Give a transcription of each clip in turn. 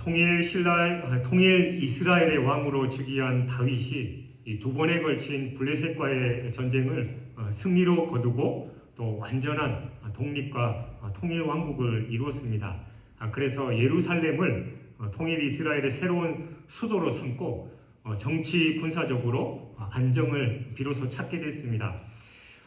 통일 이스라엘의 왕으로 즉위한 다윗이 이 두 번에 걸친 블레셋과의 전쟁을 승리로 거두고 또 완전한 독립과 통일 왕국을 이루었습니다. 그래서 예루살렘을 통일 이스라엘의 새로운 수도로 삼고 정치 군사적으로 안정을 비로소 찾게 됐습니다.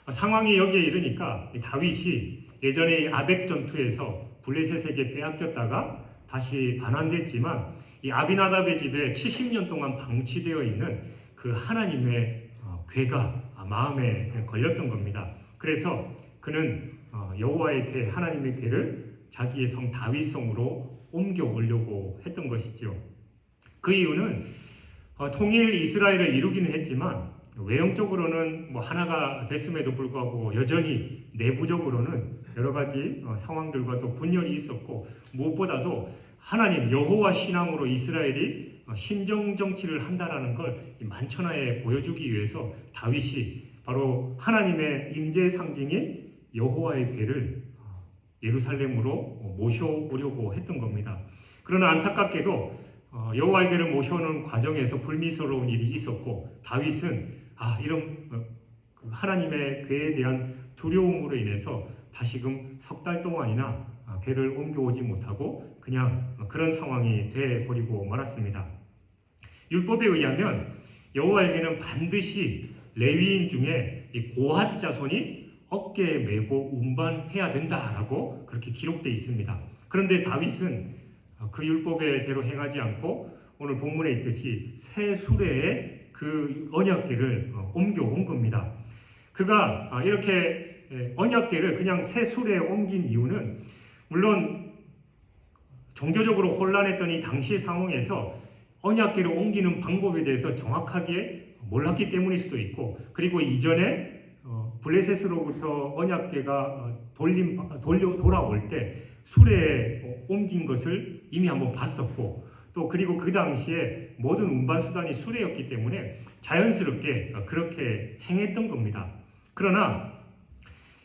상황이 여기에 이르니까 다윗이 예전에 아벡 전투에서 블레셋에게 빼앗겼다가 다시 반환됐지만 이 아비나답의 집에 70년 동안 방치되어 있는 그 하나님의 궤가 마음에 걸렸던 겁니다. 그래서 그는 여호와의 궤, 하나님의 궤를 자기의 성 다윗성으로 옮겨오려고 했던 것이죠. 그 이유는 통일 이스라엘을 이루기는 했지만 외형적으로는 하나가 됐음에도 불구하고 여전히 내부적으로는 여러 가지 상황들과 또 분열이 있었고, 무엇보다도 하나님 여호와 신앙으로 이스라엘이 신정 정치를 한다라는 걸 만천하에 보여주기 위해서 다윗이 바로 하나님의 임재의 상징인 여호와의 궤를 예루살렘으로 모셔오려고 했던 겁니다. 그러나 안타깝게도 여호와의 궤를 모셔오는 과정에서 불미스러운 일이 있었고, 다윗은 이런 하나님의 궤에 대한 두려움으로 인해서 다시금 석 달 동안이나 궤를 옮겨오지 못하고 그냥 그런 상황이 되어버리고 말았습니다. 율법에 의하면 여호와의 궤는 반드시 레위인 중에 고핫 자손이 어깨에 메고 운반해야 된다라고 그렇게 기록되어 있습니다. 그런데 다윗은 그 율법대로 행하지 않고 오늘 본문에 있듯이 새 수레에 그 언약궤를 옮겨온 겁니다. 그가 이렇게 언약궤를 그냥 새 수레에 옮긴 이유는 물론 종교적으로 혼란했던 이 당시의 상황에서 언약궤를 옮기는 방법에 대해서 정확하게 몰랐기 때문일 수도 있고, 그리고 이전에 블레셋으로부터 언약궤가 돌아올 때 수레에 옮긴 것을 이미 한번 봤었고, 또 그리고 그 당시에 모든 운반 수단이 수레였기 때문에 자연스럽게 그렇게 행했던 겁니다. 그러나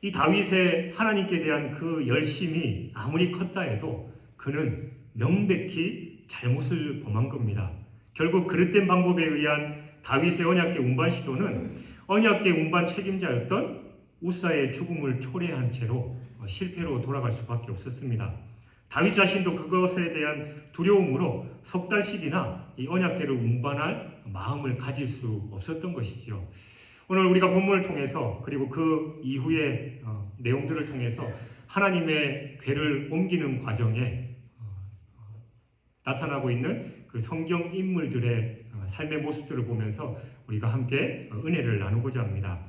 이 다윗의 하나님께 대한 그 열심이 아무리 컸다 해도 그는 명백히 잘못을 범한 겁니다. 결국 그릇된 방법에 의한 다윗의 언약궤 운반 시도는 언약궤 운반 책임자였던 우사의 죽음을 초래한 채로 실패로 돌아갈 수밖에 없었습니다. 다윗 자신도 그것에 대한 두려움으로 석 달씩이나 이 언약궤를 운반할 마음을 가질 수 없었던 것이지요. 오늘 우리가 본문을 통해서 그리고 그 이후의 내용들을 통해서 하나님의 궤를 옮기는 과정에 나타나고 있는 그 성경 인물들의 삶의 모습들을 보면서 우리가 함께 은혜를 나누고자 합니다.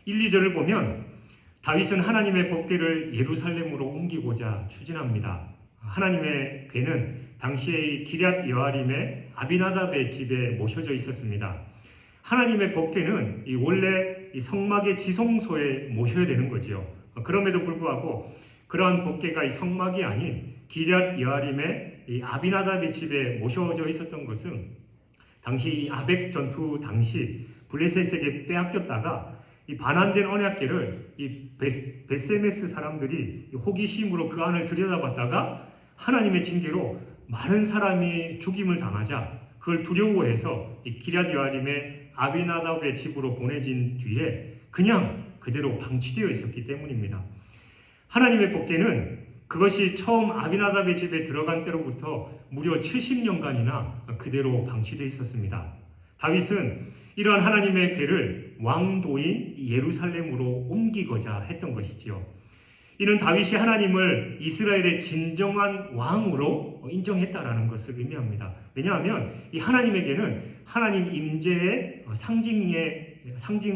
1, 2절을 보면 다윗은 하나님의 법궤를 예루살렘으로 옮기고자 추진합니다. 하나님의 궤는 당시의 기럇 여아림의 아비나답의 집에 모셔져 있었습니다. 하나님의 법궤는 원래 이 성막의 지성소에 모셔야 되는 거지요. 그럼에도 불구하고 그러한 법궤가 이 성막이 아닌 기럇 여아림의 이 아비나답의 집에 모셔져 있었던 것은 당시 이 아벡 전투 당시 블레셋에게 빼앗겼다가 이 반환된 언약궤를 이 베세메스 사람들이 호기심으로 그 안을 들여다봤다가 하나님의 징계로 많은 사람이 죽임을 당하자 그걸 두려워해서 이 기럇 여아림의 아비나답의 집으로 보내진 뒤에 그냥 그대로 방치되어 있었기 때문입니다. 하나님의 법궤는 그것이 처음 아비나답의 집에 들어간 때로부터 무려 70년간이나 그대로 방치되어 있었습니다. 다윗은 이러한 하나님의 궤를 왕도인 예루살렘으로 옮기고자 했던 것이지요. 이는 다윗이 하나님을 이스라엘의 진정한 왕으로 인정했다라는 것을 의미합니다. 왜냐하면 이 하나님에게는 하나님 임재의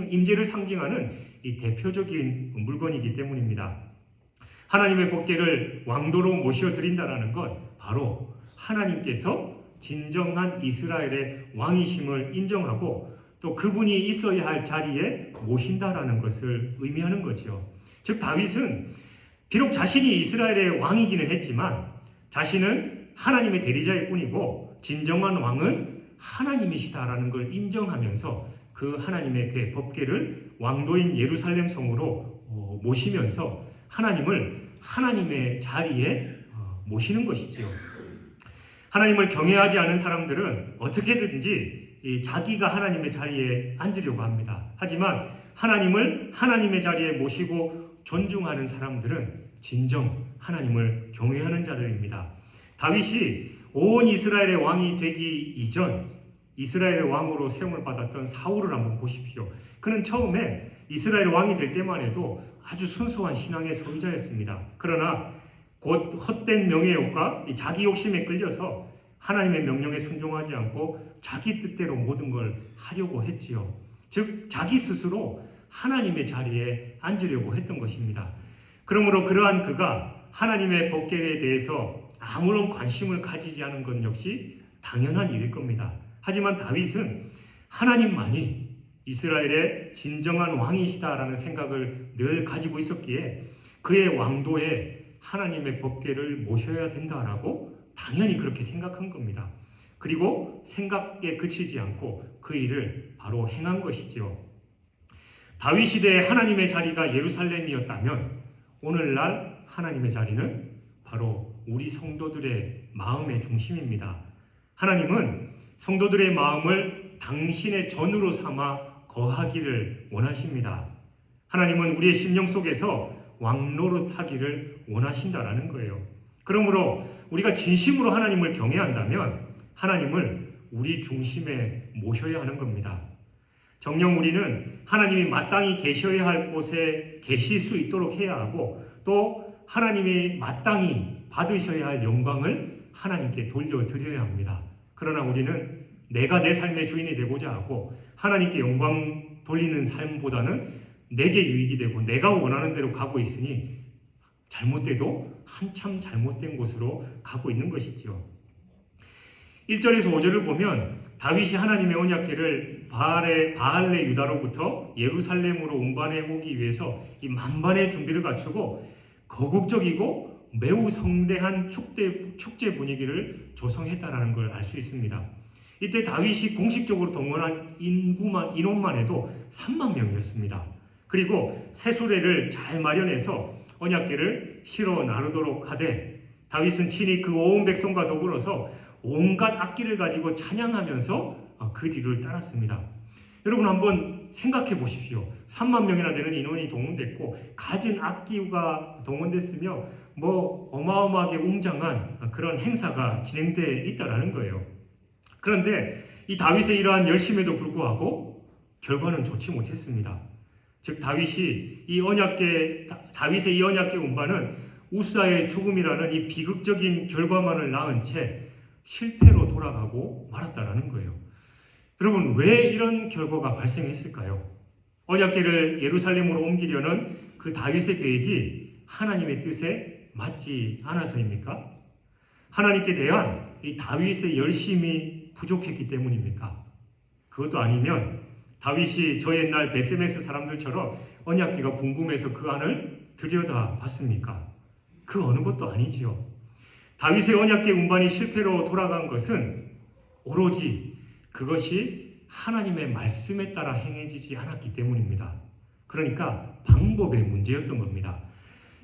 임재를 상징하는 이 대표적인 물건이기 때문입니다. 하나님의 법궤를 왕도로 모셔드린다라는 것, 바로 하나님께서 진정한 이스라엘의 왕이심을 인정하고 또 그분이 있어야 할 자리에 모신다라는 것을 의미하는 거죠. 즉 다윗은 비록 자신이 이스라엘의 왕이기는 했지만 자신은 하나님의 대리자일 뿐이고 진정한 왕은 하나님이시다라는 걸 인정하면서 그 하나님의 궤, 법궤를 왕도인 예루살렘 성으로 모시면서 하나님을 하나님의 자리에 모시는 것이지요. 하나님을 경외하지 않은 사람들은 어떻게든지 자기가 하나님의 자리에 앉으려고 합니다. 하지만 하나님을 하나님의 자리에 모시고 존중하는 사람들은 진정 하나님을 경외하는 자들입니다. 다윗이 온 이스라엘의 왕이 되기 이전 이스라엘의 왕으로 세움을 받았던 사울을 한번 보십시오. 그는 처음에 이스라엘 왕이 될 때만 해도 아주 순수한 신앙의 소유자였습니다. 그러나 곧 헛된 명예욕과 자기 욕심에 끌려서 하나님의 명령에 순종하지 않고 자기 뜻대로 모든 걸 하려고 했지요. 즉 자기 스스로 하나님의 자리에 앉으려고 했던 것입니다. 그러므로 그러한 그가 하나님의 법궤에 대해서 아무런 관심을 가지지 않은 것 역시 당연한 일일 겁니다. 하지만 다윗은 하나님만이 이스라엘의 진정한 왕이시다라는 생각을 늘 가지고 있었기에 그의 왕도에 하나님의 법궤를 모셔야 된다라고 당연히 그렇게 생각한 겁니다. 그리고 생각에 그치지 않고 그 일을 바로 행한 것이죠. 다윗 시대에 하나님의 자리가 예루살렘이었다면 오늘날 하나님의 자리는 바로 우리 성도들의 마음의 중심입니다. 하나님은 성도들의 마음을 당신의 전으로 삼아 거하기를 원하십니다. 하나님은 우리의 심령 속에서 왕노릇하기를 원하신다라는 거예요. 그러므로 우리가 진심으로 하나님을 경외한다면 하나님을 우리 중심에 모셔야 하는 겁니다. 정녕 우리는 하나님이 마땅히 계셔야 할 곳에 계실 수 있도록 해야 하고 또 하나님이 마땅히 받으셔야 할 영광을 하나님께 돌려드려야 합니다. 그러나 우리는 내가 내 삶의 주인이 되고자 하고 하나님께 영광 돌리는 삶보다는 내게 유익이 되고 내가 원하는 대로 가고 있으니 잘못돼도 한참 잘못된 곳으로 가고 있는 것이죠. 1절에서 5절을 보면 다윗이 하나님의 언약궤를 바알레 유다로부터 예루살렘으로 운반해 오기 위해서 이 만반의 준비를 갖추고 거국적이고 매우 성대한 축제 분위기를 조성했다라는 걸 알 수 있습니다. 이때 다윗이 공식적으로 동원한 인원만 해도 3만 명이었습니다. 그리고 새수레를 잘 마련해서 언약궤를 실어 나르도록 하되 다윗은 친히 그 온 백성과 더불어서 온갖 악기를 가지고 찬양하면서 그 뒤를 따랐습니다. 여러분 한번 생각해 보십시오. 3만 명이나 되는 인원이 동원됐고 갖은 악기가 동원됐으며 어마어마하게 웅장한 그런 행사가 진행되어 있다라는 거예요. 그런데 이 다윗의 이러한 열심에도 불구하고 결과는 좋지 못했습니다. 즉 다윗의 이 언약궤 운반은 우사의 죽음이라는 이 비극적인 결과만을 낳은 채 실패로 돌아가고 말았다라는 거예요. 여러분 왜 이런 결과가 발생했을까요? 언약궤를 예루살렘으로 옮기려는 그 다윗의 계획이 하나님의 뜻에 맞지 않아서입니까? 하나님께 대한 이 다윗의 열심이 부족했기 때문입니까? 그것도 아니면 다윗이 저 옛날 베세메스 사람들처럼 언약궤가 궁금해서 그 안을 들여다봤습니까? 그 어느 것도 아니지요. 다윗의 언약궤 운반이 실패로 돌아간 것은 오로지 그것이 하나님의 말씀에 따라 행해지지 않았기 때문입니다. 그러니까 방법의 문제였던 겁니다.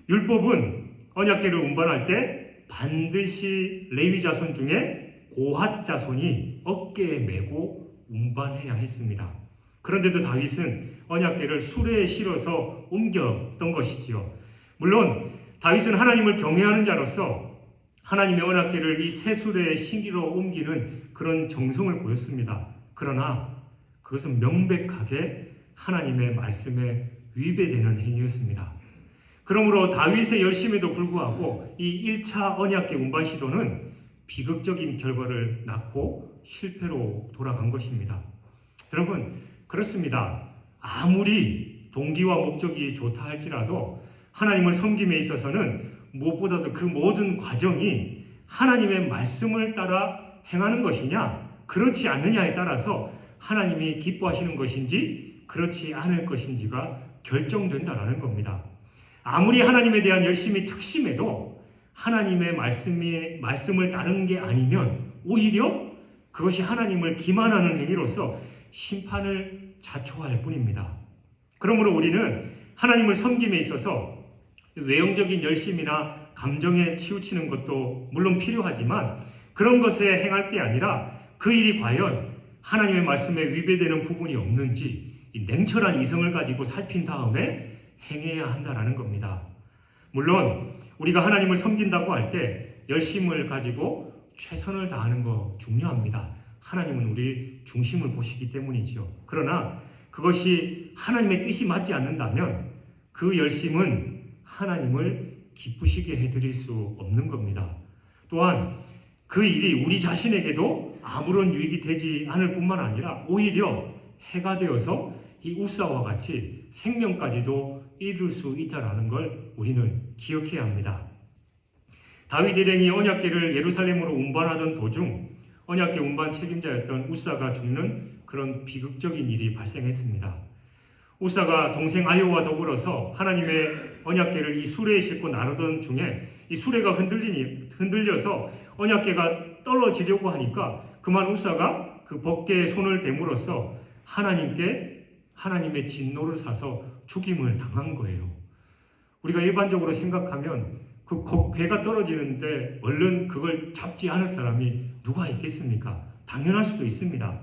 율법은 언약궤를 운반할 때 반드시 레위 자손 중에 고핫 자손이 어깨에 메고 운반해야 했습니다. 그런데도 다윗은 언약궤를 수레에 실어서 옮겼던 것이지요. 물론 다윗은 하나님을 경외하는 자로서 하나님의 언약궤를 이 새 수레에 신기로 옮기는 그런 정성을 보였습니다. 그러나 그것은 명백하게 하나님의 말씀에 위배되는 행위였습니다. 그러므로 다윗의 열심에도 불구하고 이 1차 언약궤 운반 시도는 비극적인 결과를 낳고 실패로 돌아간 것입니다. 여러분 그렇습니다. 아무리 동기와 목적이 좋다 할지라도 하나님을 섬김에 있어서는 무엇보다도 그 모든 과정이 하나님의 말씀을 따라 행하는 것이냐 그렇지 않느냐에 따라서 하나님이 기뻐하시는 것인지 그렇지 않을 것인지가 결정된다라는 겁니다. 아무리 하나님에 대한 열심이 특심해도 하나님의 말씀을 따르는 게 아니면 오히려 그것이 하나님을 기만하는 행위로서 심판을 자초할 뿐입니다. 그러므로 우리는 하나님을 섬김에 있어서 외형적인 열심이나 감정에 치우치는 것도 물론 필요하지만 그런 것에 행할 게 아니라 그 일이 과연 하나님의 말씀에 위배되는 부분이 없는지 이 냉철한 이성을 가지고 살핀 다음에 행해야 한다라는 겁니다. 물론 우리가 하나님을 섬긴다고 할 때 열심을 가지고 최선을 다하는 거 중요합니다. 하나님은 우리 중심을 보시기 때문이죠. 그러나 그것이 하나님의 뜻이 맞지 않는다면 그 열심은 하나님을 기쁘시게 해드릴 수 없는 겁니다. 또한 그 일이 우리 자신에게도 아무런 유익이 되지 않을 뿐만 아니라 오히려 해가 되어서 이 우사와 같이 생명까지도 이룰 수 있다는 걸 우리는 기억해야 합니다. 다윗 일행이 언약궤를 예루살렘으로 운반하던 도중 언약궤 운반 책임자였던 우사가 죽는 그런 비극적인 일이 발생했습니다. 우사가 동생 아요와 더불어서 하나님의 언약궤를 이 수레에 싣고 나르던 중에 이 수레가 흔들려서 언약궤가 떨어지려고 하니까 그만 우사가 그 벗개에 손을 대물어서 하나님의 진노를 사서 죽임을 당한 거예요. 우리가 일반적으로 생각하면 그 궤가 떨어지는데 얼른 그걸 잡지 않을 사람이 누가 있겠습니까? 당연할 수도 있습니다.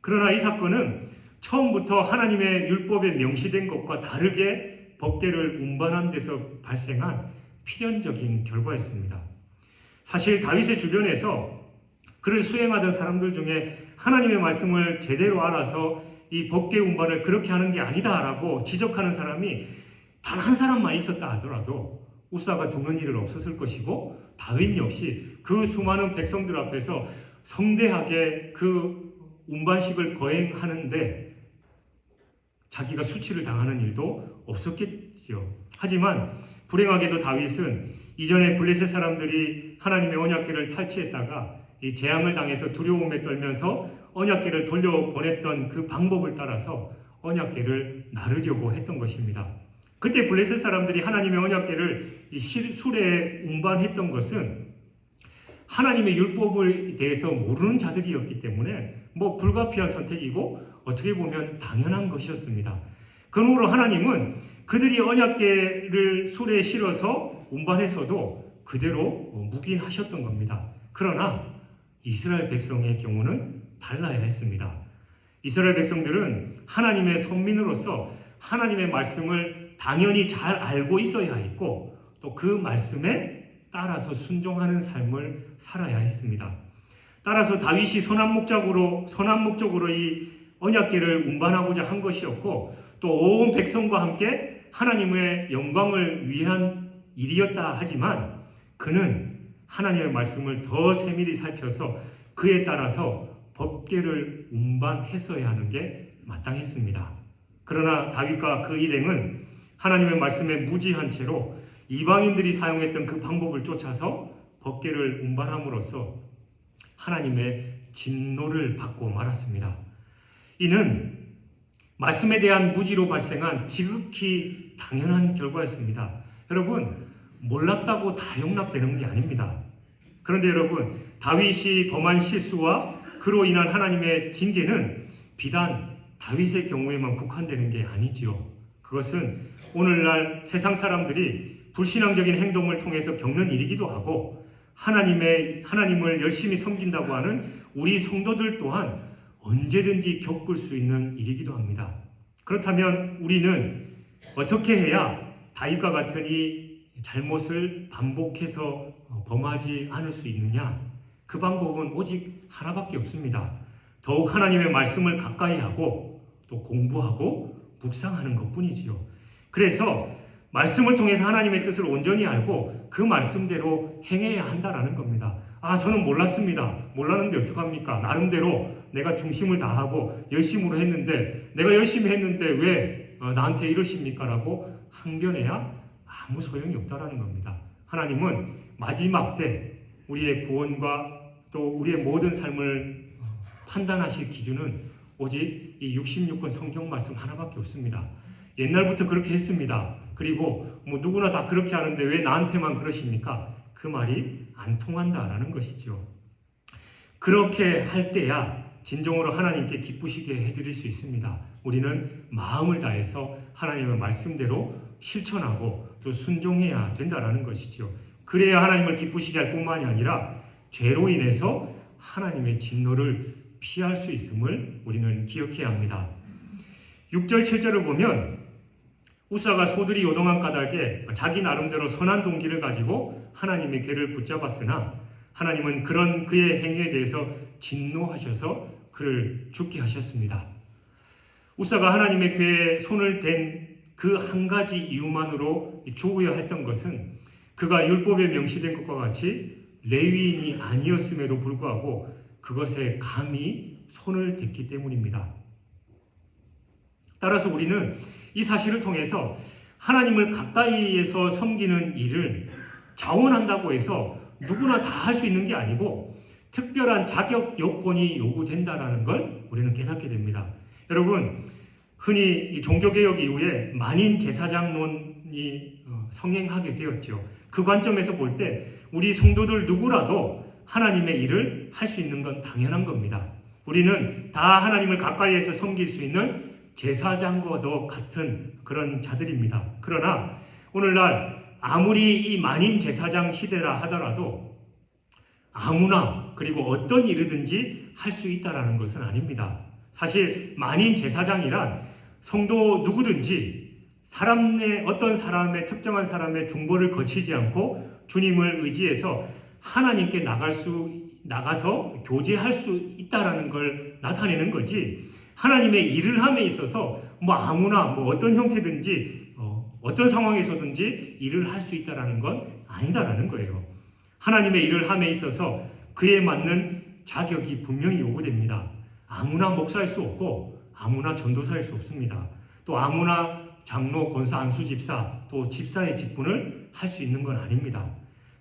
그러나 이 사건은 처음부터 하나님의 율법에 명시된 것과 다르게 법궤를 운반한 데서 발생한 필연적인 결과였습니다. 사실 다윗의 주변에서 그를 수행하던 사람들 중에 하나님의 말씀을 제대로 알아서 이 법궤 운반을 그렇게 하는 게 아니다라고 지적하는 사람이 단 한 사람만 있었다 하더라도 우사가 죽는 일은 없었을 것이고 다윗 역시 그 수많은 백성들 앞에서 성대하게 그 운반식을 거행하는데 자기가 수치를 당하는 일도 없었겠지요. 하지만 불행하게도 다윗은 이전에 블레셋 사람들이 하나님의 언약궤를 탈취했다가 이 재앙을 당해서 두려움에 떨면서 언약궤를 돌려보냈던 그 방법을 따라서 언약궤를 나르려고 했던 것입니다. 그때 블레셋 사람들이 하나님의 언약궤를 이 수레에 운반했던 것은 하나님의 율법에 대해서 모르는 자들이었기 때문에 불가피한 선택이고 어떻게 보면 당연한 것이었습니다. 그러므로 하나님은 그들이 언약궤를 수레에 실어서 운반했어도 그대로 묵인하셨던 겁니다. 그러나 이스라엘 백성의 경우는 달라야 했습니다. 이스라엘 백성들은 하나님의 선민으로서 하나님의 말씀을 당연히 잘 알고 있어야 했고 또 그 말씀에 따라서 순종하는 삶을 살아야 했습니다. 따라서 다윗이 선한 목적으로 이 언약궤를 운반하고자 한 것이었고 또 온 백성과 함께 하나님의 영광을 위한 일이었다 하지만 그는 하나님의 말씀을 더 세밀히 살펴서 그에 따라서 법궤를 운반했어야 하는 게 마땅했습니다. 그러나 다윗과 그 일행은 하나님의 말씀에 무지한 채로 이방인들이 사용했던 그 방법을 쫓아서 법궤를 운반함으로써 하나님의 진노를 받고 말았습니다. 이는 말씀에 대한 무지로 발생한 지극히 당연한 결과였습니다. 여러분, 몰랐다고 다 용납되는 게 아닙니다. 그런데 여러분, 다윗이 범한 실수와 그로 인한 하나님의 징계는 비단 다윗의 경우에만 국한되는 게 아니지요. 그것은 오늘날 세상 사람들이 불신앙적인 행동을 통해서 겪는 일이기도 하고 하나님을 열심히 섬긴다고 하는 우리 성도들 또한 언제든지 겪을 수 있는 일이기도 합니다. 그렇다면 우리는 어떻게 해야 다윗과 같은 이 잘못을 반복해서 범하지 않을 수 있느냐? 그 방법은 오직 하나밖에 없습니다. 더욱 하나님의 말씀을 가까이 하고 또 공부하고 묵상하는 것뿐이지요. 그래서 말씀을 통해서 하나님의 뜻을 온전히 알고 그 말씀대로 행해야 한다라는 겁니다. 저는 몰랐습니다. 몰랐는데 어떡합니까? 나름대로 내가 중심을 다하고 열심으로 했는데 내가 열심히 했는데 왜 나한테 이러십니까? 라고 항변해야 아무 소용이 없다라는 겁니다. 하나님은 마지막 때 우리의 구원과 또 우리의 모든 삶을 판단하실 기준은 오직 이 66권 성경 말씀 하나밖에 없습니다. 옛날부터 그렇게 했습니다. 그리고 누구나 다 그렇게 하는데 왜 나한테만 그러십니까? 그 말이 안 통한다라는 것이죠. 그렇게 할 때야 진정으로 하나님께 기쁘시게 해드릴 수 있습니다. 우리는 마음을 다해서 하나님의 말씀대로 실천하고 또 순종해야 된다라는 것이죠. 그래야 하나님을 기쁘시게 할 뿐만이 아니라 죄로 인해서 하나님의 진노를 피할 수 있음을 우리는 기억해야 합니다. 6절 7절을 보면 우사가 소들이 요동한 까닭에 자기 나름대로 선한 동기를 가지고 하나님의 궤를 붙잡았으나 하나님은 그런 그의 행위에 대해서 진노하셔서 그를 죽게 하셨습니다. 우사가 하나님의 궤에 손을 댄 그 한 가지 이유만으로 죽어야 했던 것은 그가 율법에 명시된 것과 같이 레위인이 아니었음에도 불구하고 그것에 감히 손을 댔기 때문입니다. 따라서 우리는 이 사실을 통해서 하나님을 가까이에서 섬기는 일을 자원한다고 해서 누구나 다 할 수 있는 게 아니고 특별한 자격 요건이 요구된다라는 걸 우리는 깨닫게 됩니다. 여러분, 흔히 이 종교개혁 이후에 만인 제사장론이 성행하게 되었죠. 그 관점에서 볼 때 우리 성도들 누구라도 하나님의 일을 할 수 있는 건 당연한 겁니다. 우리는 다 하나님을 가까이에서 섬길 수 있는 제사장과도 같은 그런 자들입니다. 그러나 오늘날 아무리 이 만인 제사장 시대라 하더라도 아무나 그리고 어떤 일이든지 할 수 있다라는 것은 아닙니다. 사실 만인 제사장이란 성도 누구든지 어떤 사람의 특정한 사람의 중보를 거치지 않고 주님을 의지해서 하나님께 나가서 교제할 수 있다라는 걸 나타내는 거지, 하나님의 일을 함에 있어서 아무나 어떤 형태든지 어떤 상황에서든지 일을 할 수 있다라는 건 아니다라는 거예요. 하나님의 일을 함에 있어서 그에 맞는 자격이 분명히 요구됩니다. 아무나 목사할 수 없고 아무나 전도사일 수 없습니다. 또 아무나 장로, 권사, 안수 집사, 또 집사의 직분을 할 수 있는 건 아닙니다.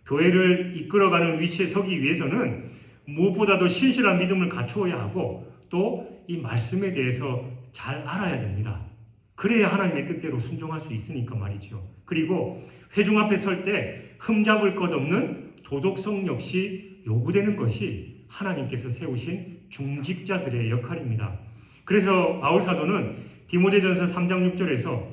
교회를 이끌어가는 위치에 서기 위해서는 무엇보다도 신실한 믿음을 갖추어야 하고 또 이 말씀에 대해서 잘 알아야 됩니다. 그래야 하나님의 뜻대로 순종할 수 있으니까 말이죠. 그리고 회중 앞에 설 때 흠잡을 것 없는 도덕성 역시 요구되는 것이 하나님께서 세우신 중직자들의 역할입니다. 그래서 바울 사도는 디모데전서 3장 6절에서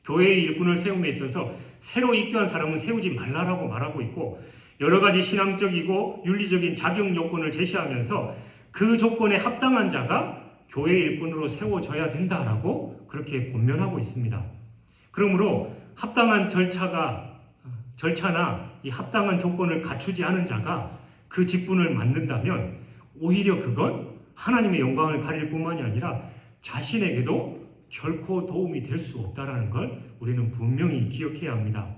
교회의 일꾼을 세움에 있어서 새로 입교한 사람은 세우지 말라라고 말하고 있고, 여러 가지 신앙적이고 윤리적인 자격 요건을 제시하면서 그 조건에 합당한 자가 교회 일꾼으로 세워져야 된다라고 그렇게 권면하고 있습니다. 그러므로 합당한 절차나 이 합당한 조건을 갖추지 않은 자가 그 직분을 맡는다면 오히려 그건 하나님의 영광을 가릴 뿐만이 아니라 자신에게도 결코 도움이 될 수 없다라는 걸 우리는 분명히 기억해야 합니다.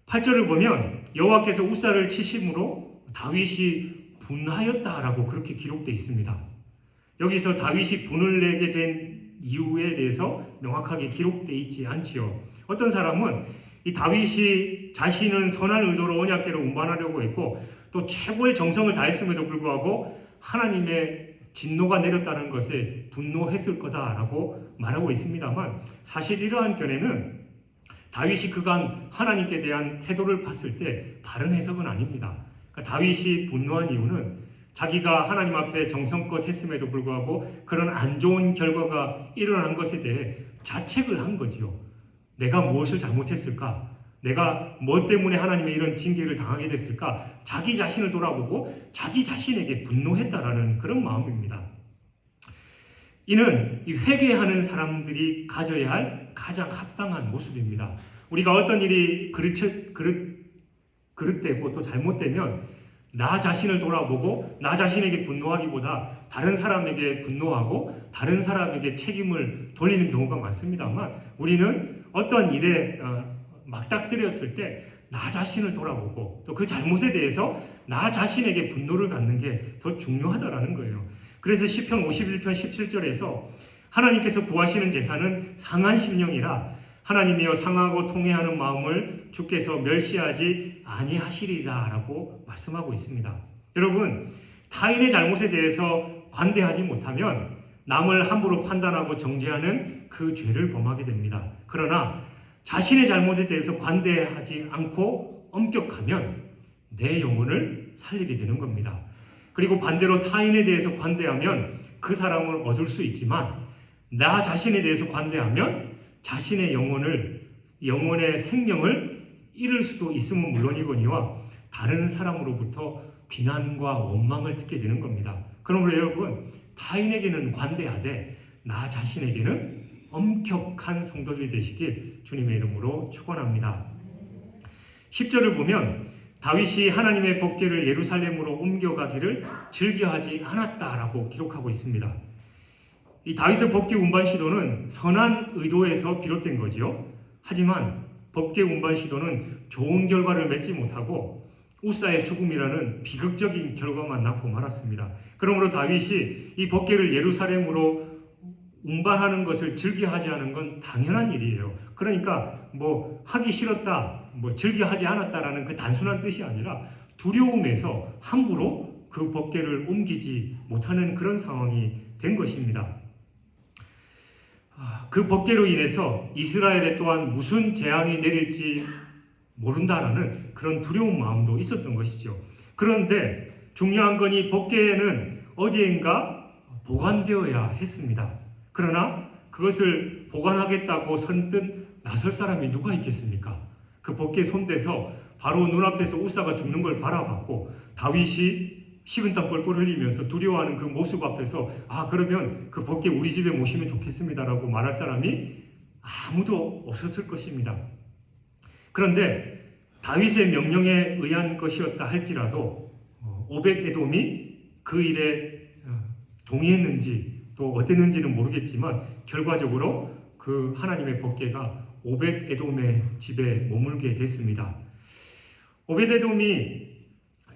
8절을 보면 여호와께서 우사를 치심으로 다윗이 분하였다라고 그렇게 기록되어 있습니다. 여기서 다윗이 분을 내게 된 이유에 대해서 명확하게 기록되어 있지 않지요. 어떤 사람은 이 다윗이 자신은 선한 의도로 언약궤를 운반하려고 했고 또 최고의 정성을 다했음에도 불구하고 하나님의 진노가 내렸다는 것에 분노했을 거다라고 말하고 있습니다만, 사실 이러한 견해는 다윗이 그간 하나님께 대한 태도를 봤을 때 바른 해석은 아닙니다. 그러니까 다윗이 분노한 이유는 자기가 하나님 앞에 정성껏 했음에도 불구하고 그런 안 좋은 결과가 일어난 것에 대해 자책을 한 거지요. 내가 무엇을 잘못했을까? 내가 뭐 때문에 하나님의 이런 징계를 당하게 됐을까? 자기 자신을 돌아보고 자기 자신에게 분노했다라는 그런 마음입니다. 이는 이 회개하는 사람들이 가져야 할 가장 합당한 모습입니다. 우리가 어떤 일이 그릇되고 또 잘못되면 나 자신을 돌아보고 나 자신에게 분노하기보다 다른 사람에게 분노하고 다른 사람에게 책임을 돌리는 경우가 많습니다만, 우리는 어떤 일에 막닥뜨렸을 때 나 자신을 돌아보고 또 그 잘못에 대해서 나 자신에게 분노를 갖는 게 더 중요하다라는 거예요. 그래서 시편 51편 17절에서 하나님께서 구하시는 제사는 상한 심령이라 하나님이여 상하고 통회하는 마음을 주께서 멸시하지 아니하시리라 라고 말씀하고 있습니다. 여러분, 타인의 잘못에 대해서 관대하지 못하면 남을 함부로 판단하고 정죄하는 그 죄를 범하게 됩니다. 그러나 자신의 잘못에 대해서 관대하지 않고 엄격하면 내 영혼을 살리게 되는 겁니다. 그리고 반대로 타인에 대해서 관대하면 그 사람을 얻을 수 있지만 나 자신에 대해서 관대하면 자신의 영혼의 생명을 잃을 수도 있음은 물론이거니와 다른 사람으로부터 비난과 원망을 듣게 되는 겁니다. 그러므로 여러분, 타인에게는 관대하되 나 자신에게는 엄격한 성도들이 되시길 주님의 이름으로 축원합니다. 10절을 보면 다윗이 하나님의 법궤를 예루살렘으로 옮겨가기를 즐겨하지 않았다라고 기록하고 있습니다. 이 다윗의 법궤 운반 시도는 선한 의도에서 비롯된 거지요. 하지만 법궤 운반 시도는 좋은 결과를 맺지 못하고 우사의 죽음이라는 비극적인 결과만 낳고 말았습니다. 그러므로 다윗이 이 법궤를 예루살렘으로 운반하는 것을 즐겨하지 않은 건 당연한 일이에요. 그러니까 하기 싫었다, 즐겨하지 않았다라는 그 단순한 뜻이 아니라 두려움에서 함부로 그 법궤를 옮기지 못하는 그런 상황이 된 것입니다. 그 법궤로 인해서 이스라엘에 또한 무슨 재앙이 내릴지 모른다라는 그런 두려운 마음도 있었던 것이죠. 그런데 중요한 건 이 법궤는 어디엔가 보관되어야 했습니다. 그러나 그것을 보관하겠다고 선뜻 나설 사람이 누가 있겠습니까? 그 법궤 손대서 바로 눈앞에서 우사가 죽는 걸 바라봤고 다윗이 식은땀 뻘뻘 흘리면서 두려워하는 그 모습 앞에서 그러면 그 법궤 우리 집에 모시면 좋겠습니다라고 말할 사람이 아무도 없었을 것입니다. 그런데 다윗의 명령에 의한 것이었다 할지라도 오벳에돔이 그 일에 동의했는지 또 어땠는지는 모르겠지만 결과적으로 그 하나님의 법궤가 오벳에돔의 집에 머물게 됐습니다. 오벳에돔이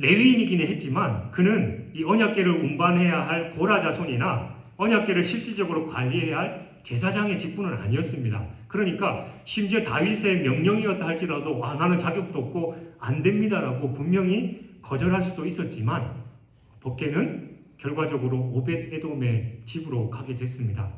레위인이긴 했지만 그는 이 언약궤를 운반해야 할 고라 자손이나 언약궤를 실질적으로 관리해야 할 제사장의 직분은 아니었습니다. 그러니까 심지어 다윗의 명령이었다 할지라도 나는 자격도 없고 안 됩니다라고 분명히 거절할 수도 있었지만 법궤는 결과적으로 오벳에돔의 집으로 가게 됐습니다.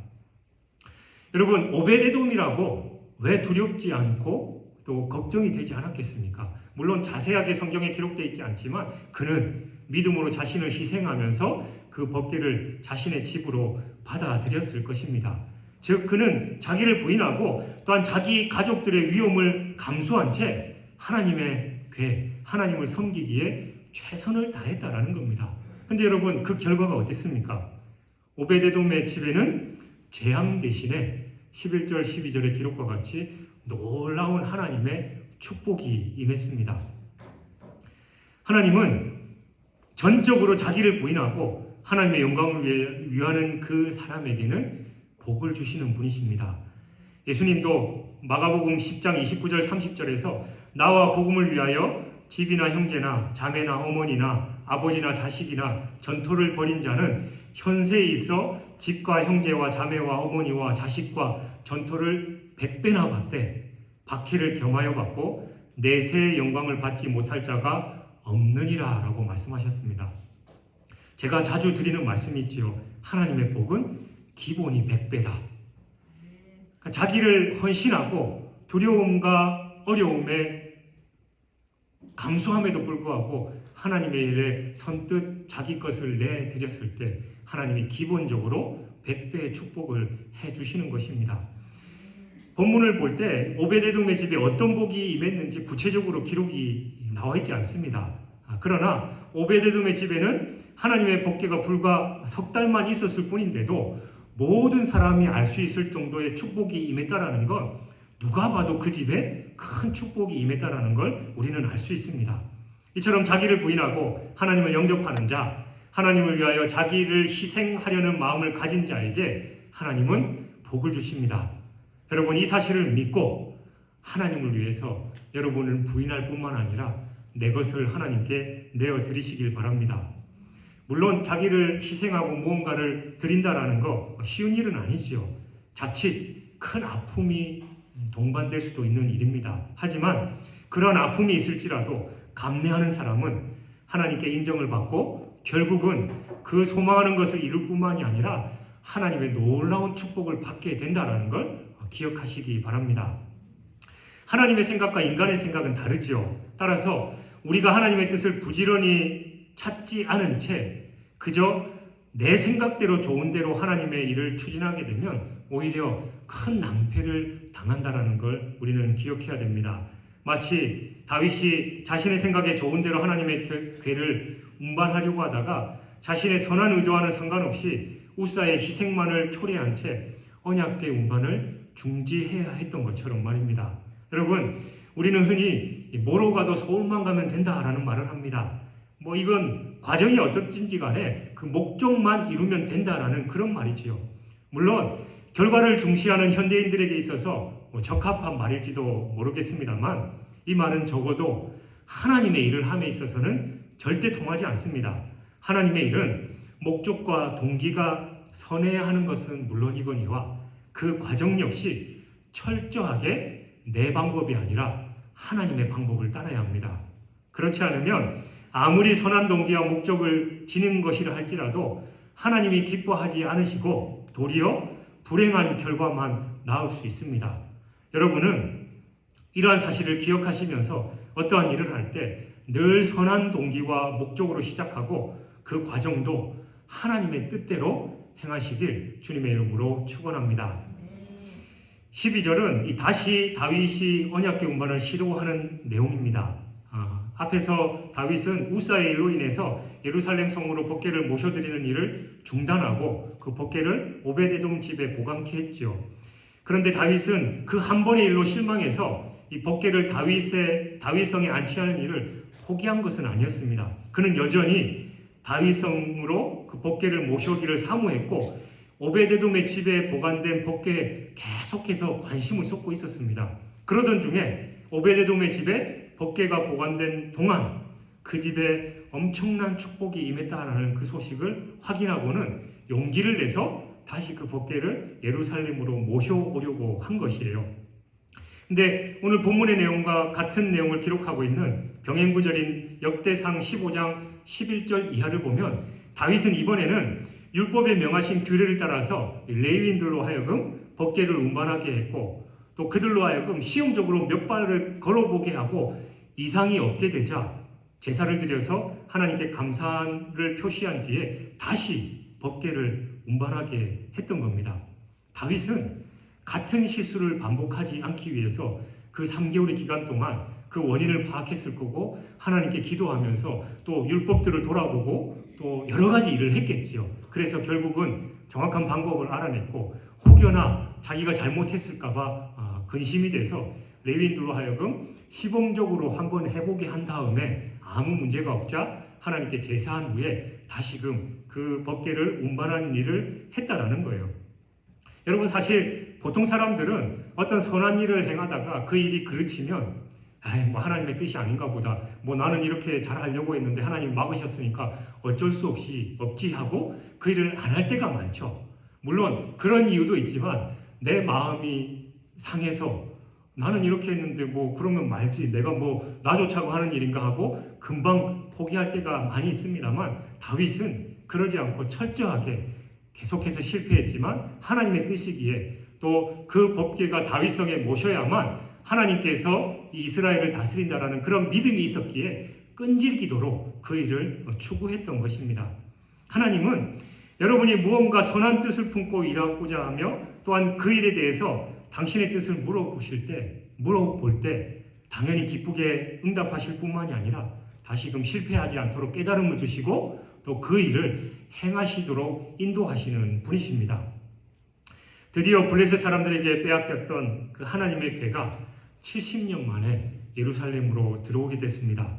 여러분, 오벳에돔이라고 왜 두렵지 않고 또 걱정이 되지 않았겠습니까? 물론 자세하게 성경에 기록되어 있지 않지만 그는 믿음으로 자신을 희생하면서 그 법궤를 자신의 집으로 받아들였을 것입니다. 즉 그는 자기를 부인하고 또한 자기 가족들의 위험을 감수한 채 하나님의 궤, 하나님을 섬기기에 최선을 다했다라는 겁니다. 근데 여러분, 그 결과가 어땠습니까? 오벳에돔의 집에는 재앙 대신에 11절 12절의 기록과 같이 놀라운 하나님의 축복이 임했습니다. 하나님은 전적으로 자기를 부인하고 하나님의 영광을 위하는 그 사람에게는 복을 주시는 분이십니다. 예수님도 마가복음 10장 29절 30절에서 나와 복음을 위하여 집이나 형제나 자매나 어머니나 아버지나 자식이나 전토를 벌인 자는 현세에 있어 집과 형제와 자매와 어머니와 자식과 전토를 100배나 받되 박해를 겸하여 받고 내세의 영광을 받지 못할 자가 없느니라 라고 말씀하셨습니다. 제가 자주 드리는 말씀이 있지요. 하나님의 복은 기본이 100배다. 그러니까 자기를 헌신하고 두려움과 어려움에 감수함에도 불구하고 하나님의 일에 선뜻 자기 것을 내드렸을 때 하나님이 기본적으로 100배의 축복을 해주시는 것입니다. 본문을 볼 때 오벳에돔의 집에 어떤 복이 임했는지 구체적으로 기록이 나와 있지 않습니다. 그러나 오벳에돔의 집에는 하나님의 법궤가 불과 석 달만 있었을 뿐인데도 모든 사람이 알 수 있을 정도의 축복이 임했다라는 것, 누가 봐도 그 집에 큰 축복이 임했다라는 걸 우리는 알 수 있습니다. 이처럼 자기를 부인하고 하나님을 영접하는 자, 하나님을 위하여 자기를 희생하려는 마음을 가진 자에게 하나님은 복을 주십니다. 여러분, 이 사실을 믿고 하나님을 위해서 여러분을 부인할 뿐만 아니라 내 것을 하나님께 내어드리시길 바랍니다. 물론 자기를 희생하고 무언가를 드린다라는 거 쉬운 일은 아니지요. 자칫 큰 아픔이 동반될 수도 있는 일입니다. 하지만 그런 아픔이 있을지라도 감내하는 사람은 하나님께 인정을 받고 결국은 그 소망하는 것을 이룰 뿐만이 아니라 하나님의 놀라운 축복을 받게 된다는 걸 기억하시기 바랍니다. 하나님의 생각과 인간의 생각은 다르죠. 따라서 우리가 하나님의 뜻을 부지런히 찾지 않은 채 그저 내 생각대로 좋은 대로 하나님의 일을 추진하게 되면 오히려 큰 낭패를 당한다는 걸 우리는 기억해야 됩니다. 마치 다윗이 자신의 생각에 좋은 대로 하나님의 궤를 운반하려고 하다가 자신의 선한 의도와는 상관없이 우사의 희생만을 초래한 채 언약궤 운반을 중지해야 했던 것처럼 말입니다. 여러분, 우리는 흔히 뭐로 가도 서울만 가면 된다라는 말을 합니다. 이건 과정이 어떻든지 간에 그 목적만 이루면 된다라는 그런 말이지요. 물론 결과를 중시하는 현대인들에게 있어서 적합한 말일지도 모르겠습니다만 이 말은 적어도 하나님의 일을 함에 있어서는 절대 통하지 않습니다. 하나님의 일은 목적과 동기가 선해야 하는 것은 물론이거니와 그 과정 역시 철저하게 내 방법이 아니라 하나님의 방법을 따라야 합니다. 그렇지 않으면 아무리 선한 동기와 목적을 지닌 것이라 할지라도 하나님이 기뻐하지 않으시고 도리어 불행한 결과만 나올 수 있습니다. 여러분은 이러한 사실을 기억하시면서 어떠한 일을 할 때 늘 선한 동기와 목적으로 시작하고 그 과정도 하나님의 뜻대로 행하시길 주님의 이름으로 축원합니다. 12절은 다시 다윗이 언약궤 운반을 시도하는 내용입니다. 앞에서 다윗은 우사의 일로 인해서 예루살렘 성으로 법궤를 모셔드리는 일을 중단하고 그 법궤를 오벳에돔 집에 보관케 했지요. 그런데 다윗은 그 한 번의 일로 실망해서 이 법궤를 다윗성에 안치하는 일을 포기한 것은 아니었습니다. 그는 여전히 다윗성으로 그 법궤를 모셔오기를 사모했고 오벳에돔의 집에 보관된 법궤에 계속해서 관심을 쏟고 있었습니다. 그러던 중에 오벳에돔의 집에 법궤가 보관된 동안 그 집에 엄청난 축복이 임했다라는 그 소식을 확인하고는 용기를 내서 다시 그 법궤를 예루살렘으로 모셔오려고 한 것이에요. 근데 오늘 본문의 내용과 같은 내용을 기록하고 있는 병행구절인 역대상 15장 11절 이하를 보면 다윗은 이번에는 율법에 명하신 규례를 따라서 레위인들로 하여금 법궤를 운반하게 했고 또 그들로 하여금 시험적으로 몇 발을 걸어보게 하고 이상이 없게 되자 제사를 드려서 하나님께 감사를 표시한 뒤에 다시 법궤를 운반하게 했던 겁니다. 다윗은 같은 실수를 반복하지 않기 위해서 그 3개월의 기간 동안 그 원인을 파악했을 거고 하나님께 기도하면서 또 율법들을 돌아보고 또 여러 가지 일을 했겠지요. 그래서 결국은 정확한 방법을 알아냈고 혹여나 자기가 잘못했을까봐 근심이 돼서 레위인들로 하여금 시범적으로 한번 해보게 한 다음에 아무 문제가 없자 하나님께 제사한 후에 다시금 그 법궤를 운반하는 일을 했다라는 거예요. 여러분, 사실 보통 사람들은 어떤 선한 일을 행하다가 그 일이 그르치면 하나님의 뜻이 아닌가 보다. 나는 이렇게 잘하려고 했는데 하나님 막으셨으니까 어쩔 수 없지 하고 그 일을 안 할 때가 많죠. 물론 그런 이유도 있지만 내 마음이 상해서 나는 이렇게 했는데 그러면 말지 내가 나조차고 하는 일인가 하고 금방 포기할 때가 많이 있습니다만 다윗은 그러지 않고 철저하게 계속해서 실패했지만 하나님의 뜻이기에 또 그 법궤가 다윗성에 모셔야만 하나님께서 이스라엘을 다스린다라는 그런 믿음이 있었기에 끈질기도록 그 일을 추구했던 것입니다. 하나님은 여러분이 무언가 선한 뜻을 품고 일하고자 하며 또한 그 일에 대해서 당신의 뜻을 물어볼 때 당연히 기쁘게 응답하실 뿐만이 아니라 다시금 실패하지 않도록 깨달음을 주시고 또 그 일을 행하시도록 인도하시는 분이십니다. 드디어 블레셋 사람들에게 빼앗겼던 그 하나님의 궤가 70년 만에 예루살렘으로 들어오게 됐습니다.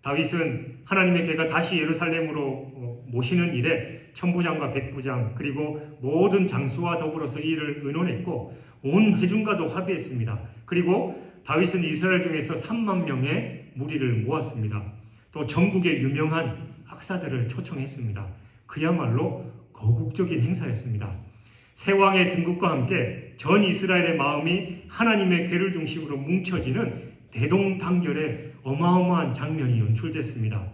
다윗은 하나님의 궤가 다시 예루살렘으로 모시는 일에 천부장과 백부장 그리고 모든 장수와 더불어서 이 일을 의논했고 온 회중과도 합의했습니다. 그리고 다윗은 이스라엘 중에서 3만 명의 무리를 모았습니다. 또 전국의 유명한 악사들을 초청했습니다. 그야말로 거국적인 행사였습니다. 새 왕의 등극과 함께 전 이스라엘의 마음이 하나님의 궤를 중심으로 뭉쳐지는 대동단결의 어마어마한 장면이 연출됐습니다.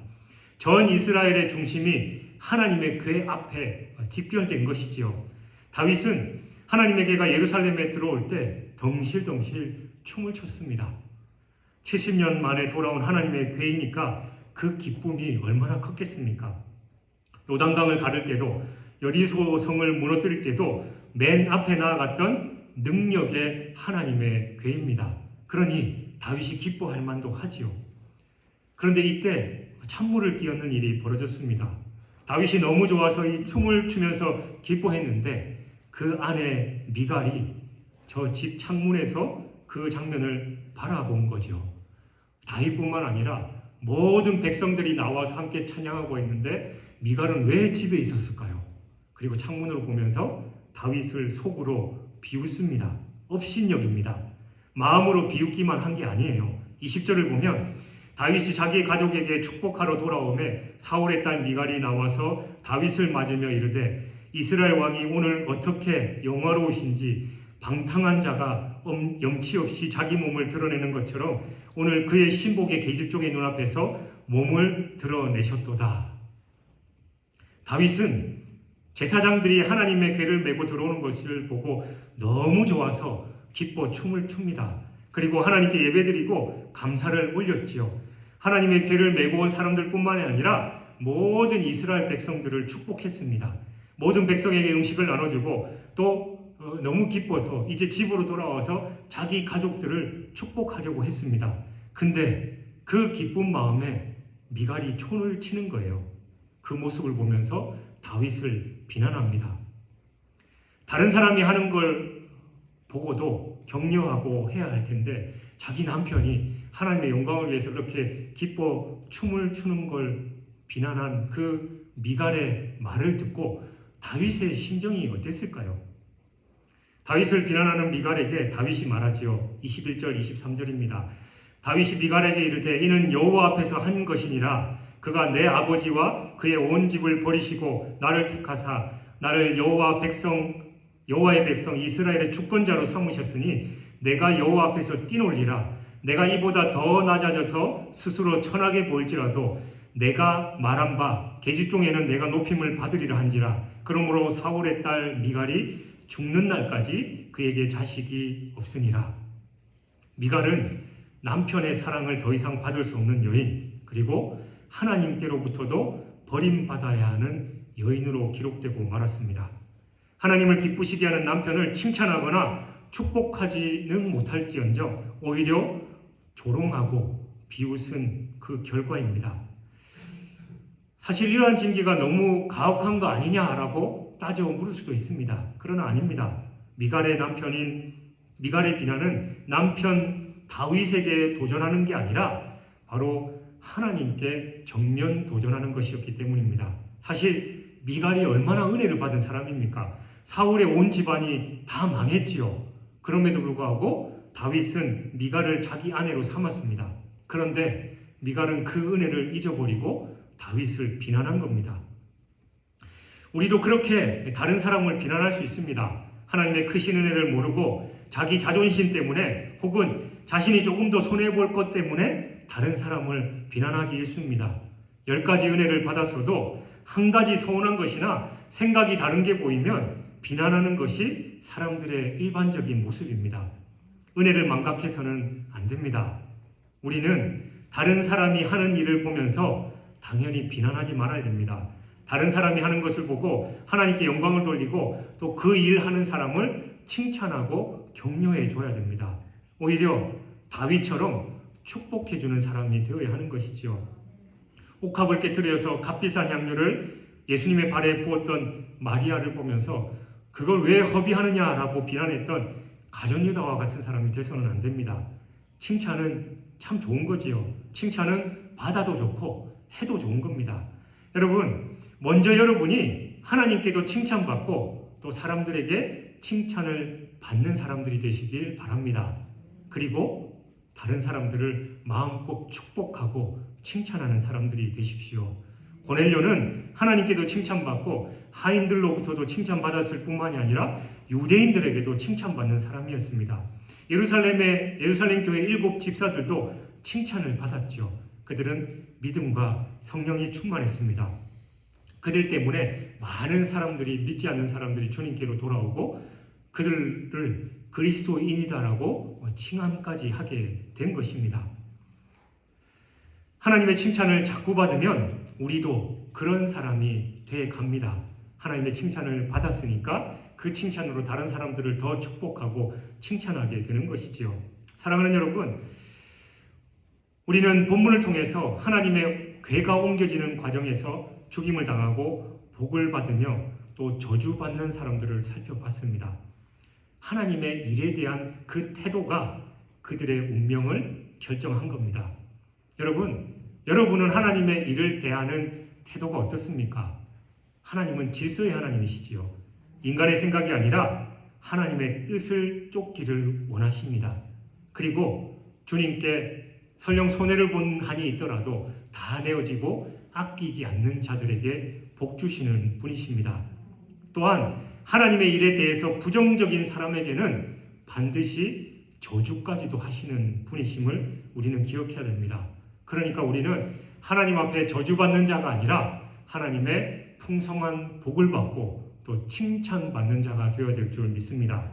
전 이스라엘의 중심이 하나님의 궤 앞에 집결된 것이지요. 다윗은 하나님의 궤가 예루살렘에 들어올 때 덩실덩실 춤을 췄습니다. 70년 만에 돌아온 하나님의 궤이니까 그 기쁨이 얼마나 컸겠습니까? 요단강을 가를 때도 여리고 성을 무너뜨릴 때도 맨 앞에 나아갔던 능력의 하나님의 궤입니다. 그러니 다윗이 기뻐할 만도 하지요. 그런데 이때 찬물을 끼얹는 일이 벌어졌습니다. 다윗이 너무 좋아서 이 춤을 추면서 기뻐했는데 그 아내 미갈이 저 집 창문에서 그 장면을 바라본 거죠. 다윗뿐만 아니라 모든 백성들이 나와서 함께 찬양하고 있는데 미갈은 왜 집에 있었을까요? 그리고 창문으로 보면서 다윗을 속으로 비웃습니다. 업신여깁니다. 마음으로 비웃기만 한 게 아니에요. 20절을 보면 다윗이 자기 가족에게 축복하러 돌아오매 사울의 딸 미갈이 나와서 다윗을 맞으며 이르되 이스라엘 왕이 오늘 어떻게 영화로우신지 방탕한 자가 염치 없이 자기 몸을 드러내는 것처럼 오늘 그의 신복의 계집종의 눈앞에서 몸을 드러내셨도다. 다윗은 제사장들이 하나님의 궤를 메고 들어오는 것을 보고 너무 좋아서 기뻐 춤을 춥니다. 그리고 하나님께 예배드리고 감사를 올렸지요. 하나님의 궤를 메고 온 사람들뿐만이 아니라 모든 이스라엘 백성들을 축복했습니다. 모든 백성에게 음식을 나눠주고 또 너무 기뻐서 이제 집으로 돌아와서 자기 가족들을 축복하려고 했습니다. 근데 그 기쁜 마음에 미갈이 촌을 치는 거예요. 그 모습을 보면서 다윗을 비난합니다. 다른 사람이 하는 걸 보고도 격려하고 해야 할 텐데 자기 남편이 하나님의 영광을 위해서 그렇게 기뻐 춤을 추는 걸 비난한 그 미갈의 말을 듣고 다윗의 심정이 어땠을까요? 다윗을 비난하는 미갈에게 다윗이 말하지요. 21절 23절입니다. 다윗이 미갈에게 이르되 이는 여호와 앞에서 한 것이니라. 그가 내 아버지와 그의 온 집을 버리시고 나를 택하사 나를 여호와의 백성 이스라엘의 주권자로 삼으셨으니 내가 여호와 앞에서 뛰놀리라. 내가 이보다 더 낮아져서 스스로 천하게 보일지라도 내가 말한 바 계집종에는 내가 높임을 받으리라 한지라. 그러므로 사울의 딸 미갈이 죽는 날까지 그에게 자식이 없으니라. 미갈은 남편의 사랑을 더 이상 받을 수 없는 여인, 그리고 하나님께로부터도 버림받아야 하는 여인으로 기록되고 말았습니다. 하나님을 기쁘시게 하는 남편을 칭찬하거나 축복하지는 못할지언정 오히려 조롱하고 비웃은 그 결과입니다. 사실 이러한 징계가 너무 가혹한 거 아니냐라고 따져 물을 수도 있습니다. 그러나 아닙니다. 미갈의 비난은 남편 다윗에게 도전하는 게 아니라 바로 하나님께 정면 도전하는 것이었기 때문입니다. 사실 미갈이 얼마나 은혜를 받은 사람입니까? 사울의 온 집안이 다 망했지요. 그럼에도 불구하고 다윗은 미갈을 자기 아내로 삼았습니다. 그런데 미갈은 그 은혜를 잊어버리고 다윗을 비난한 겁니다. 우리도 그렇게 다른 사람을 비난할 수 있습니다. 하나님의 크신 은혜를 모르고 자기 자존심 때문에 혹은 자신이 조금 더 손해볼 것 때문에 다른 사람을 비난하기 일쑤입니다. 10가지 은혜를 받았어도 한 가지 서운한 것이나 생각이 다른 게 보이면 비난하는 것이 사람들의 일반적인 모습입니다. 은혜를 망각해서는 안 됩니다. 우리는 다른 사람이 하는 일을 보면서 당연히 비난하지 말아야 됩니다. 다른 사람이 하는 것을 보고 하나님께 영광을 돌리고 또 그 일하는 사람을 칭찬하고 격려해 줘야 됩니다. 오히려 다윗처럼 축복해 주는 사람이 되어야 하는 것이죠. 옥합을 깨뜨려서 값비싼 향유를 예수님의 발에 부었던 마리아를 보면서 그걸 왜 허비하느냐라고 비난했던 가룟유다와 같은 사람이 돼서는 안 됩니다. 칭찬은 참 좋은 거지요. 칭찬은 받아도 좋고 해도 좋은 겁니다. 여러분, 먼저 여러분이 하나님께도 칭찬받고 또 사람들에게 칭찬을 받는 사람들이 되시길 바랍니다. 그리고 다른 사람들을 마음껏 축복하고 칭찬하는 사람들이 되십시오. 고넬료는 하나님께도 칭찬받고 하인들로부터도 칭찬받았을 뿐만이 아니라 유대인들에게도 칭찬받는 사람이었습니다. 예루살렘 교회 7 집사들도 칭찬을 받았죠. 그들은 믿음과 성령이 충만했습니다. 그들 때문에 많은 사람들이, 믿지 않는 사람들이 주님께로 돌아오고 그들을 그리스도인이다라고 칭함까지 하게 된 것입니다. 하나님의 칭찬을 자꾸 받으면 우리도 그런 사람이 돼 갑니다. 하나님의 칭찬을 받았으니까 그 칭찬으로 다른 사람들을 더 축복하고 칭찬하게 되는 것이지요. 사랑하는 여러분, 우리는 본문을 통해서 하나님의 괴가 옮겨지는 과정에서 죽임을 당하고 복을 받으며 또 저주받는 사람들을 살펴봤습니다. 하나님의 일에 대한 그 태도가 그들의 운명을 결정한 겁니다. 여러분은 하나님의 일을 대하는 태도가 어떻습니까? 하나님은 질서의 하나님이시지요. 인간의 생각이 아니라 하나님의 뜻을 쫓기를 원하십니다. 그리고 주님께 설령 손해를 본 한이 있더라도 다 내어지고 아끼지 않는 자들에게 복 주시는 분이십니다. 또한 하나님의 일에 대해서 부정적인 사람에게는 반드시 저주까지도 하시는 분이심을 우리는 기억해야 됩니다. 그러니까 우리는 하나님 앞에 저주받는 자가 아니라 하나님의 풍성한 복을 받고 또 칭찬받는 자가 되어야 될 줄 믿습니다.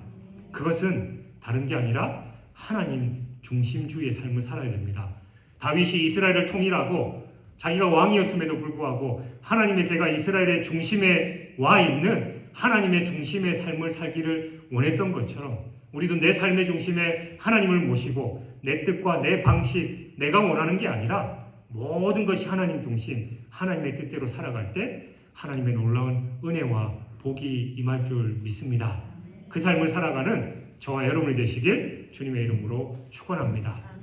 그것은 다른 게 아니라 하나님 중심주의의 삶을 살아야 됩니다. 다윗이 이스라엘을 통일하고 자기가 왕이었음에도 불구하고 하나님의 개가 이스라엘의 중심에 와 있는 하나님의 중심의 삶을 살기를 원했던 것처럼 우리도 내 삶의 중심에 하나님을 모시고 내 뜻과 내 방식, 내가 원하는 게 아니라 모든 것이 하나님 중심, 하나님의 뜻대로 살아갈 때 하나님의 놀라운 은혜와 복이 임할 줄 믿습니다. 그 삶을 살아가는 저와 여러분이 되시길 주님의 이름으로 축원합니다.